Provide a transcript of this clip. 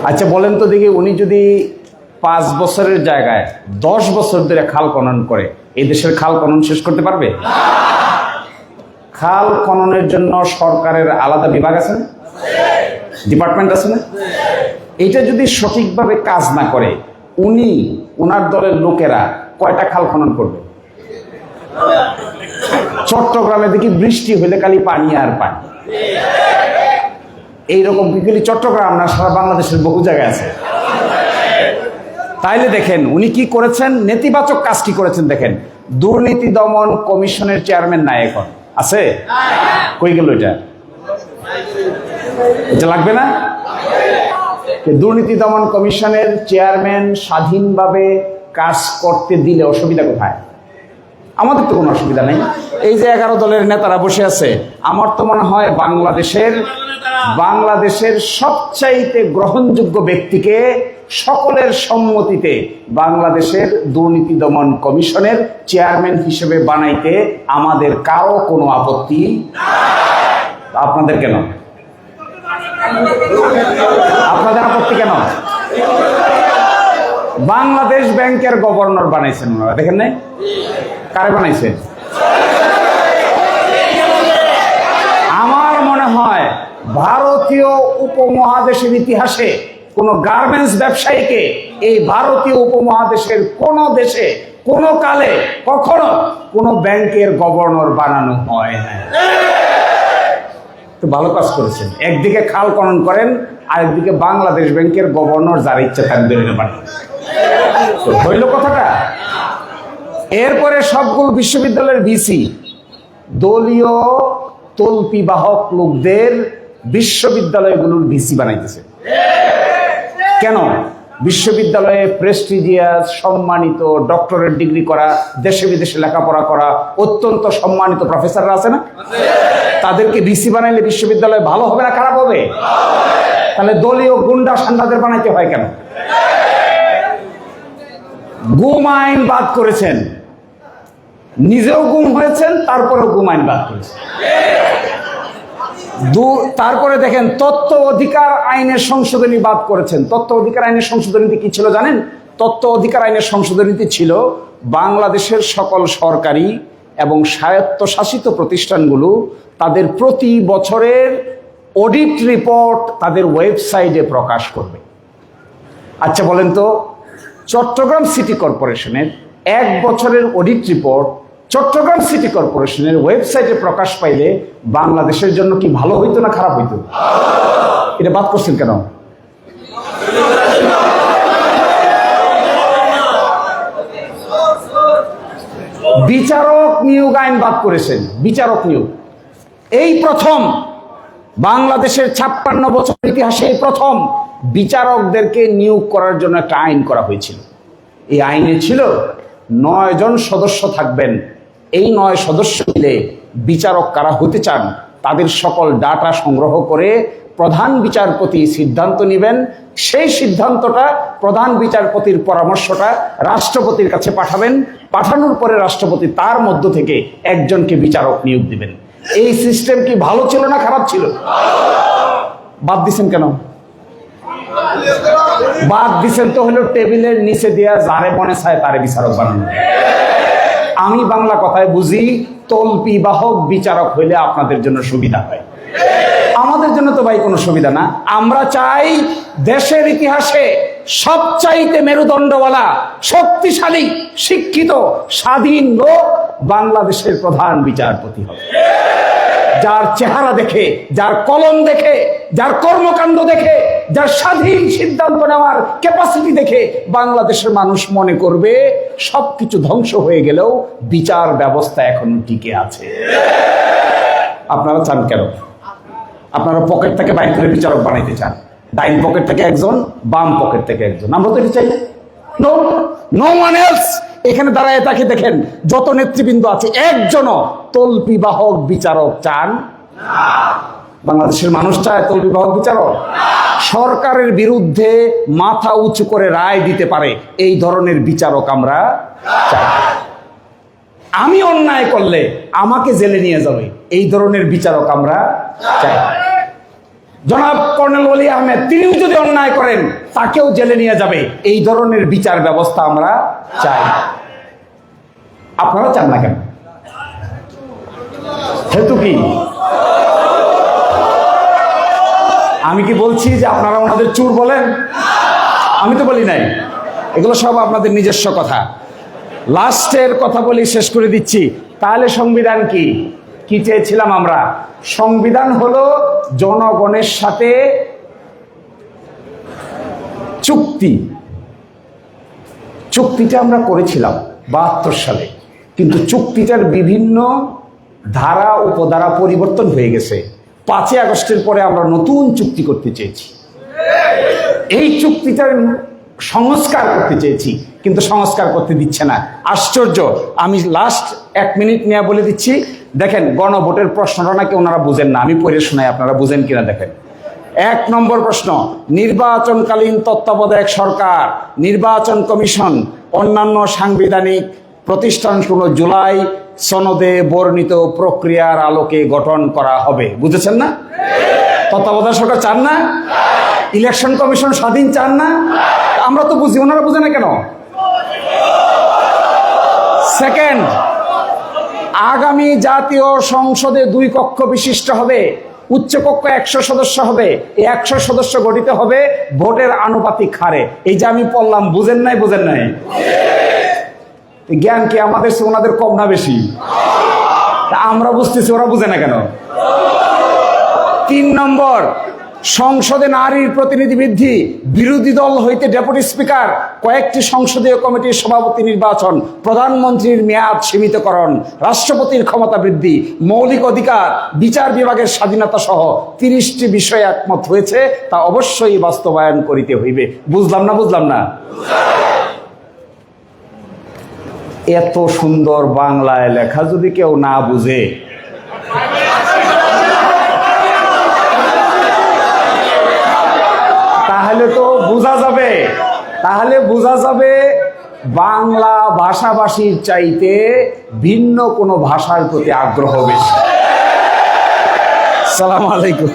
আচ্ছা বলেন তো দেখি, উনি যদি 5 বছরের জায়গায় 10 বছর ধরে খাল খনন করে এই দেশের খাল খনন শেষ করতে পারবে? খাল খননের জন্য সরকারের আলাদা বিভাগ আছে না, ডিপার্টমেন্ট আছে না? এইটা যদি সঠিকভাবে কাজ না করে উনি ওনার দলের লোকেরা কয়টা খাল খনন করবে? চট্টগ্রামে দেখি বৃষ্টি হইলে খালি পানি আর পানি। এইরকম খালি চট্টগ্রাম না, সারা বাংলাদেশের বহু জায়গায় আছে। তাইলে দেখেন উনি কি করেছেন, নেতিবাচক কাজ কি করেছেন দেখেন। দুর্নীতি দমন কমিশনের চেয়ারম্যান নাই এখন, আছে? কই গেল এটা? এটা লাগবে না? দুর্নীতি দমন কমিশনের চেয়ারম্যান স্বাধীনভাবে কাজ করতে দিলে অসুবিধা কোথায়? আমাদের তো কোনো অসুবিধা নেই। এই যে 11 দলের নেতারা বসে আছে, আমার তো মনে হয় বাংলাদেশের সবচাইতে গ্রহণযোগ্য ব্যক্তিকে সকলের সম্মতিতে বাংলাদেশের দুর্নীতি দমন কমিশনের চেয়ারম্যান হিসেবে বানাইতে আমাদের কারো কোনো আপত্তি। আপনাদের কেন? আপনাদের আপত্তি কেন? বাংলাদেশ ব্যাংকের গভর্নর বানাইছেন ওনারা, দেখেন নাই? কারে বানাইছেন? আমার মনে হয় ভারতীয় উপমহাদেশের ইতিহাসে কোন গার্মেন্টস ব্যবসায়ীকে এই ভারতীয় উপমহাদেশের কোন দেশে কোন কালে কখনো কোন ব্যাংকের গভর্নর বানানো হয় না। তো ভালো কাজ করেছেন, একদিকে খাল খনন করেন, আরেকদিকে বাংলাদেশ ব্যাংকের গভর্নর যার ইচ্ছা তার বেরোতে পারেন। হইল কথাটা। এরপরে সবগুলো বিশ্ববিদ্যালয়ের ভিসি দলীয় তল্পিবাহক লোকদের বিশ্ববিদ্যালয়গুলোর ভিসি বানাইতেছে। কেন? বিশ্ববিদ্যালয়ে প্রেস্টিজিয়াস সম্মানিত ডক্টরেট ডিগ্রি করা, দেশে বিদেশে লেখাপড়া করা অত্যন্ত সম্মানিত প্রফেসররা আছে না? তাদেরকে ভিসি বানাইলে বিশ্ববিদ্যালয় ভালো হবে না খারাপ হবে? তাহলে দলীয় গুন্ডা সান্ডাদের বানাইতে হয় কেন? গুম আইন বাদ করেছেন, নিজেও গুম হয়েছেন, তারপরেও গুম আইন বাদ করেছেন। তারপরে দেখেন তথ্য অধিকার আইনের সংশোধনী বাদ করেছেন। তথ্য অধিকার আইনের সংশোধনীতে কি ছিল জানেন? তথ্য অধিকার আইনের সংশোধনীতে ছিল বাংলাদেশের সকল সরকারি এবং স্বায়ত্তশাসিত প্রতিষ্ঠানগুলো তাদের প্রতি বছরের অডিট রিপোর্ট তাদের ওয়েবসাইটে প্রকাশ করবে। আচ্ছা বলেন তো, চট্টগ্রাম সিটি কর্পোরেশনের 1 বছরের অডিট রিপোর্ট চট্টগ্রাম সিটি কর্পোরেশনের ওয়েবসাইটে প্রকাশ পাইলে বাংলাদেশের জন্য কি ভালো হইতো না খারাপ হইতো? এটা বাদ করছেন কেন? বিচারক নিয়োগ আইন বাদ করেছেন। বিচারক নিয়োগ এই প্রথম বাংলাদেশের 56 বছর ইতিহাসে প্রথম বিচারকদেরকে নিয়োগ করার জন্য একটা আইন করা হয়েছিল। এই আইনে ছিল 9 জন সদস্য থাকবেন। এই 9 সদস্য মিলে বিচারক কারা হতে চান তাদের সকল ডাটা সংগ্রহ করে প্রধান বিচারপতি সিদ্ধান্ত নেবেন। সেই সিদ্ধান্তটা প্রধান বিচারপতির পরামর্শটা রাষ্ট্রপতির কাছে পাঠাবেন। পাঠানোর পরে রাষ্ট্রপতি তার মধ্য থেকে একজনকে বিচারক নিয়োগ দিবেন। এই সিস্টেম কি ভালো ছিল না খারাপ ছিল? বাদ দিছেন কেন? বাদ দিছেন তো হলো টেবিলের নিচে দিয়া যারে মনে চায় তারে বিচারক বানানো। আমি বাংলা কথায় বুঝি, তল্পি বাহক বিচারক হইলে আপনাদের জন্য সুবিধা হয়, আমাদের জন্য তো ভাই কোনো সুবিধা না। আমরা চাই দেশের ইতিহাসে সবচাইতে মেরুদণ্ডওয়ালা, শক্তিশালী, শিক্ষিত, স্বাধীন লোক বাংলাদেশের প্রধান বিচারপতি হবে, যার চেহারা দেখে, যার কলম দেখে, যার কর্মকাণ্ড দেখে, যার স্বাধীন সিদ্ধান্ত নেওয়ার ক্যাপাসিটি দেখে বাংলাদেশের মানুষ মনে করবে সবকিছু ধ্বংস হয়ে গেলেও বিচার ব্যবস্থা এখনো টিকে আছে। আপনারা চান কেন? আপনারা পকেট থেকে বাইর করে বিচারক বানাইতে চান, ডাইন পকেট থেকে একজন, বাম পকেট থেকে একজন। আমরা তো এটা চাই না। No one else. এখানে দাঁড়ায় তাকে দেখেন যত নেতৃবৃন্দ আছে, একজনও তল্পিবাহক বিচারক চান না। বাংলাদেশের মানুষ চায় তল্পিবাহক বিচারক? সরকারের বিরুদ্ধে মাথা উঁচু করে রায় দিতে পারে এই ধরনের বিচারক আমরা চাই। আমি অন্যায় করলে আমাকে জেলে নিয়ে যাবে এই ধরনের বিচারক আমরা চাই। জনাব কর্নেল ওলি আহমেদ তিনিও যদি অন্যায় করেন তাকেও জেলে নিয়ে যাবে। এই ধরনের বিচার ব্যবস্থা আমরা চাই। আপনারা চান না কেন? হেতু কি? আমি কি বলছি যে আপনারা ওনাদের চোর বলেন? আমি তো বলি নাই, এগুলো সব আপনাদের নিজস্ব কথা। লাস্টের কথা বলি, শেষ করে দিচ্ছি। তাহলে সংবিধান কি? কি চেয়েছিলাম আমরা? সংবিধান হলো জনগণের সাথে চুক্তি। চুক্তিটা আমরা করেছিলাম 72 সালে, কিন্তু চুক্তিটার বিভিন্ন ধারা উপধারা পরিবর্তন হয়ে গেছে। 5ই আগস্টের পরে আমরা নতুন চুক্তি করতে চেয়েছি। এই চুক্তিটার সংস্কার করতে চেয়েছি, কিন্তু সংস্কার করতে দিচ্ছে না। আশ্চর্য। আমি লাস্ট 1 মিনিট নিয়ে বলে দিচ্ছি। দেখেন, গণভোটের প্রশ্নটা নাকি ওনারা বুঝেন না। আমি পড়ে শোনাই, আপনারা বুঝেন কিনা দেখেন। 1 নম্বর প্রশ্ন, নির্বাচনকালীন তত্ত্বাবধায়ক সরকার, নির্বাচন কমিশন, অন্যান্য সাংবিধানিক প্রতিষ্ঠানগুলো জুলাই সনদে বর্ণিত প্রক্রিয়ার আলোকে গঠন করা হবে। বুঝেছেন না? তত্ত্বাবধায়ক সরকার চান না? ইলেকশন কমিশন স্বাধীন চান না? আমরা তো বুঝি, ওনারা বুঝে না কেন? সেকেন্ড, আগামী জাতীয় সংসদে 2 কক্ষ বিশিষ্ট হবে। উচ্চকক্ষ 100 সদস্য হবে। এই 100 সদস্য গঠিত হবে ভোটের আনুপাতিক হারে। এই যে আমি বললাম, বুঝেন নাই? বুঝেন নাই? জ্ঞান কি আমাদের চেয়ে ওনাদের কম না বেশি? আমরা বুঝতেছি, ওরা বুঝে না কেন? 3 নম্বর, সংসদে নারীর প্রতিনিধি বৃদ্ধি, বিরোধী দল হইতে ডেপুটি স্পিকার, কয়েকটি সংসদীয় কমিটির সভাপতি নির্বাচন, প্রধানমন্ত্রীর মেয়াদ সীমিতকরণ, রাষ্ট্রপতির ক্ষমতা বৃদ্ধি, মৌলিক অধিকার, বিচার বিভাগের স্বাধীনতা সহ 30টি বিষয়ে একমত হয়েছে। তা অবশ্যই বাস্তবায়ন করিতে হইবে। বুঝলাম না? বুঝলাম না? এত সুন্দর বাংলায় লেখা যদি কেউ না বুঝে, তাহলে তো বোঝা যাবে, বাংলা ভাষাভাষীর চাইতে ভিন্ন কোনো ভাষার প্রতি আগ্রহ বেশি। আসসালামু আলাইকুম।